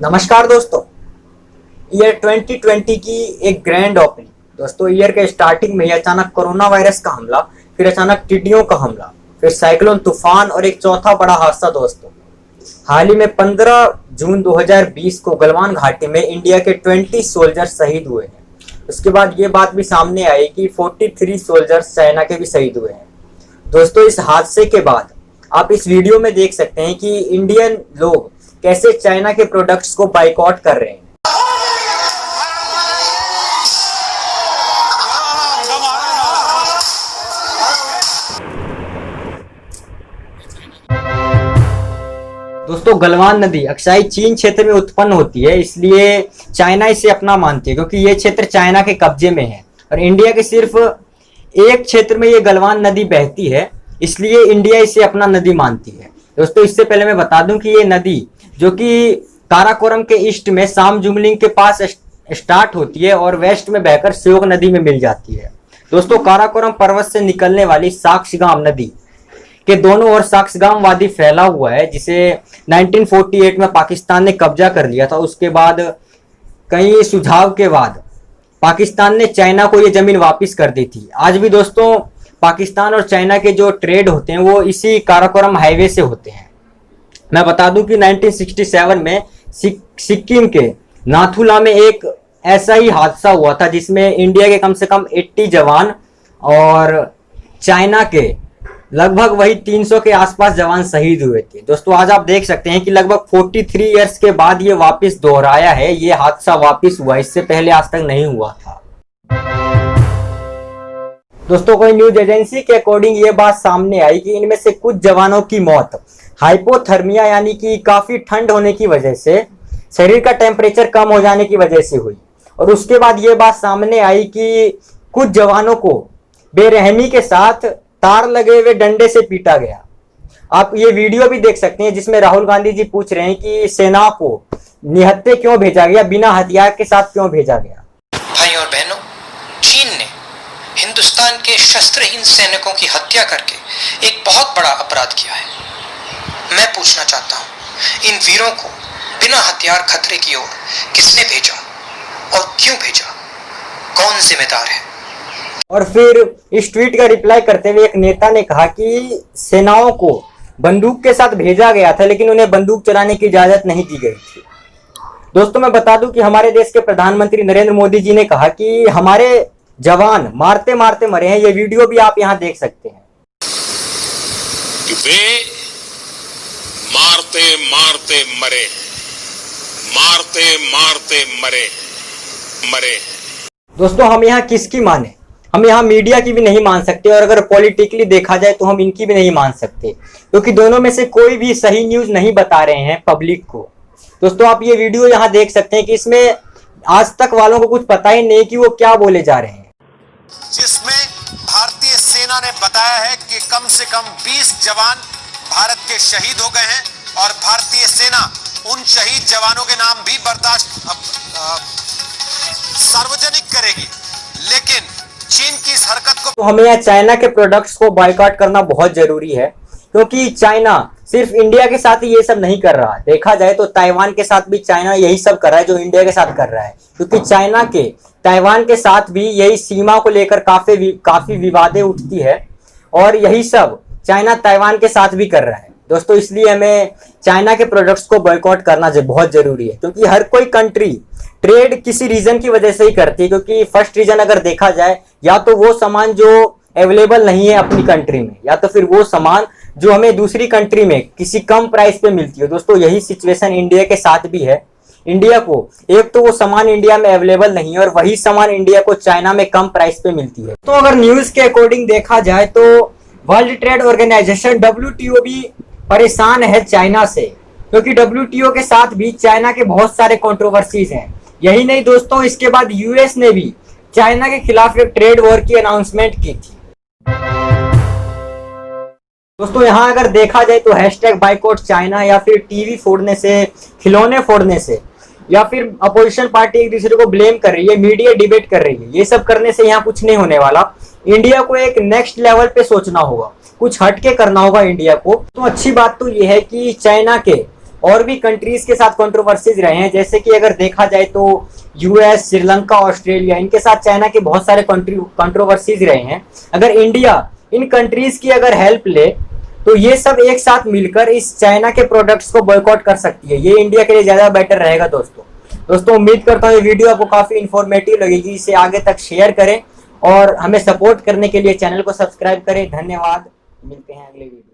नमस्कार दोस्तों। ईयर 2020 की एक ग्रैंड ओपनिंग। दोस्तों ईयर के स्टार्टिंग में ही अचानक कोरोना वायरस का हमला, फिर अचानक टिड्डियों का हमला, फिर साइक्लोन तूफान और एक चौथा बड़ा हादसा। दोस्तों हाल ही में 15 जून 2020 को गलवान घाटी में इंडिया के 20 सोल्जर शहीद हुए हैं। उसके बाद ये बात भी सामने आई कि 43 सोल्जर्स चाइना के भी शहीद हुए हैं। दोस्तों इस हादसे के बाद आप इस वीडियो में देख सकते हैं कि इंडियन लोग कैसे चाइना के प्रोडक्ट्स को बाइकआउट कर रहे हैं। दोस्तों गलवान नदी अक्साई चीन क्षेत्र में उत्पन्न होती है, इसलिए चाइना इसे अपना मानती है क्योंकि ये क्षेत्र चाइना के कब्जे में है और इंडिया के सिर्फ एक क्षेत्र में ये गलवान नदी बहती है, इसलिए इंडिया इसे अपना नदी मानती है। दोस्तों इससे पहले मैं बता दूं कि ये नदी जो कि काराकोरम के ईस्ट में सामजुमलिंग के पास स्टार्ट होती है और वेस्ट में बहकर श्योक नदी में मिल जाती है। दोस्तों काराकोरम पर्वत से निकलने वाली साक्ष्यगाम नदी के दोनों ओर साक्ष्यगाम वादी फैला हुआ है, जिसे 1948 में पाकिस्तान ने कब्जा कर लिया था। उसके बाद कई सुझाव के बाद पाकिस्तान ने चाइना को ये जमीन वापस कर दी थी। आज भी दोस्तों पाकिस्तान और चाइना के जो ट्रेड होते हैं वो इसी काराकोरम हाईवे से होते हैं। मैं बता दूं कि 1967 में सिक्किम के नाथुला में एक ऐसा ही हादसा हुआ था जिसमें इंडिया के कम से कम 80 जवान और चाइना के लगभग वही 300 के आसपास जवान शहीद हुए थे। दोस्तों आज आप देख सकते हैं कि लगभग 43 इयर्स के बाद ये वापस दोहराया है, ये हादसा वापस हुआ, इससे पहले आज तक नहीं हुआ था। दोस्तों कोई न्यूज एजेंसी के अकॉर्डिंग ये बात सामने आई कि इनमें से कुछ जवानों की मौत हाइपोथर्मिया यानी कि काफी ठंड होने की वजह से, शरीर का टेम्परेचर कम हो जाने की वजह से हुई। और उसके बाद ये बात सामने आई कि कुछ जवानों को बेरहमी के साथ तार लगे हुए डंडे से पीटा गया। आप ये वीडियो भी देख सकते हैं जिसमें राहुल गांधी जी पूछ रहे हैं कि सेना को निहत्थे क्यों भेजा गया, बिना हथियार के साथ क्यों भेजा गया। भाई और बहनों, चीन ने हिंदुस्तान के शस्त्रहीन सैनिकों की हत्या करके एक बहुत बड़ा अपराध किया है। मैं पूछना चाहता हूं, इन वीरों को बिना हथियार खतरे की ओर किसने भेजा और क्यों भेजा? कौन जिम्मेदार है? और फिर इस ट्वीट का रिप्लाई करते हुए एक नेता ने कहा कि सेनाओं को बंदूक के साथ भेजा गया था लेकिन उन्हें बंदूक चलाने की इजाजत नहीं दी गई थी। दोस्तों मैं बता दूं कि हमारे देश के प्रधानमंत्री नरेंद्र मोदी जी ने कहा कि हमारे जवान मारते मारते मरे हैं। ये वीडियो भी आप यहां देख सकते हैं कि वे मारते मारते मरे, मारते मारते मरे। दोस्तों हम यहाँ किसकी माने? हम यहाँ मीडिया की भी नहीं मान सकते और अगर पॉलिटिकली देखा जाए तो हम इनकी भी नहीं मान सकते क्योंकि दोनों में से कोई भी सही न्यूज नहीं बता रहे हैं पब्लिक को। दोस्तों आप ये वीडियो यहाँ देख सकते हैं कि इसमें आज तक वालों को कुछ पता ही नहीं कि वो क्या बोले जा रहे हैं, जिसमें भारतीय सेना ने बताया है कि कम से कम 20 जवान भारत के शहीद हो गए हैं और भारतीय सेना उन शहीद जवानों के नाम भी सार्वजनिक करेगी। लेकिन चीन की इस हरकत को तो हमें यहाँ चाइना के प्रोडक्ट्स को बायकॉट करना बहुत जरूरी है क्योंकि चाइना सिर्फ इंडिया के साथ ही ये सब नहीं कर रहा। देखा जाए तो ताइवान के साथ भी चाइना यही सब कर रहा है जो इंडिया के साथ कर रहा है, क्योंकि चाइना के ताइवान के साथ भी यही सीमा को लेकर काफी विवादें उठती है और यही सब चाइना ताइवान के साथ भी कर रहा है। दोस्तों इसलिए हमें चाइना के प्रोडक्ट्स को बॉयकॉट करना बहुत जरूरी है क्योंकि हर कोई कंट्री ट्रेड किसी रीजन की वजह से ही करती है। क्योंकि फर्स्ट रीजन अगर देखा जाए, या तो वो सामान जो अवेलेबल नहीं है अपनी कंट्री में, या तो फिर वो सामान जो हमें दूसरी कंट्री में किसी कम प्राइस पे मिलती है। दोस्तों यही सिचुएशन इंडिया के साथ भी है। इंडिया को एक तो वो सामान इंडिया में अवेलेबल नहीं है और वही सामान इंडिया को चाइना में कम प्राइस पे मिलती है। तो अगर न्यूज के अकॉर्डिंग देखा जाए तो वर्ल्ड ट्रेड ऑर्गेनाइजेशन WTO भी परेशान है चाइना से, क्योंकि WTO के साथ भी चाइना के बहुत सारे कंट्रोवर्सीज हैं। यही नहीं दोस्तों, इसके बाद यूएस ने भी चाइना के खिलाफ एक ट्रेड वॉर की अनाउंसमेंट की थी। दोस्तों यहाँ अगर देखा जाए तो हैशटैग बाइकआउट चाइना या फिर टीवी फोड़ने से, खिलौने फोड़ने से, या फिर अपोजिशन पार्टी एक दूसरे को ब्लेम कर रही है, मीडिया डिबेट कर रही है, ये सब करने से यहाँ कुछ नहीं होने वाला। इंडिया को एक नेक्स्ट लेवल पे सोचना होगा, कुछ हटके करना होगा इंडिया को। तो अच्छी बात तो ये है कि चाइना के और भी कंट्रीज के साथ कंट्रोवर्सीज रहे हैं, जैसे कि अगर देखा जाए तो यूएस, श्रीलंका, ऑस्ट्रेलिया, इनके साथ चाइना के बहुत सारे कंट्रोवर्सीज रहे हैं। अगर इंडिया इन कंट्रीज की अगर हेल्प ले तो ये सब एक साथ मिलकर इस चाइना के प्रोडक्ट्स को बॉयकॉट कर सकती है। ये इंडिया के लिए ज्यादा बेटर रहेगा दोस्तों उम्मीद करता हूँ ये वीडियो आपको काफी इंफॉर्मेटिव लगेगी। इसे आगे तक शेयर करें और हमें सपोर्ट करने के लिए चैनल को सब्सक्राइब करें। धन्यवाद, मिलते हैं अगले वीडियो।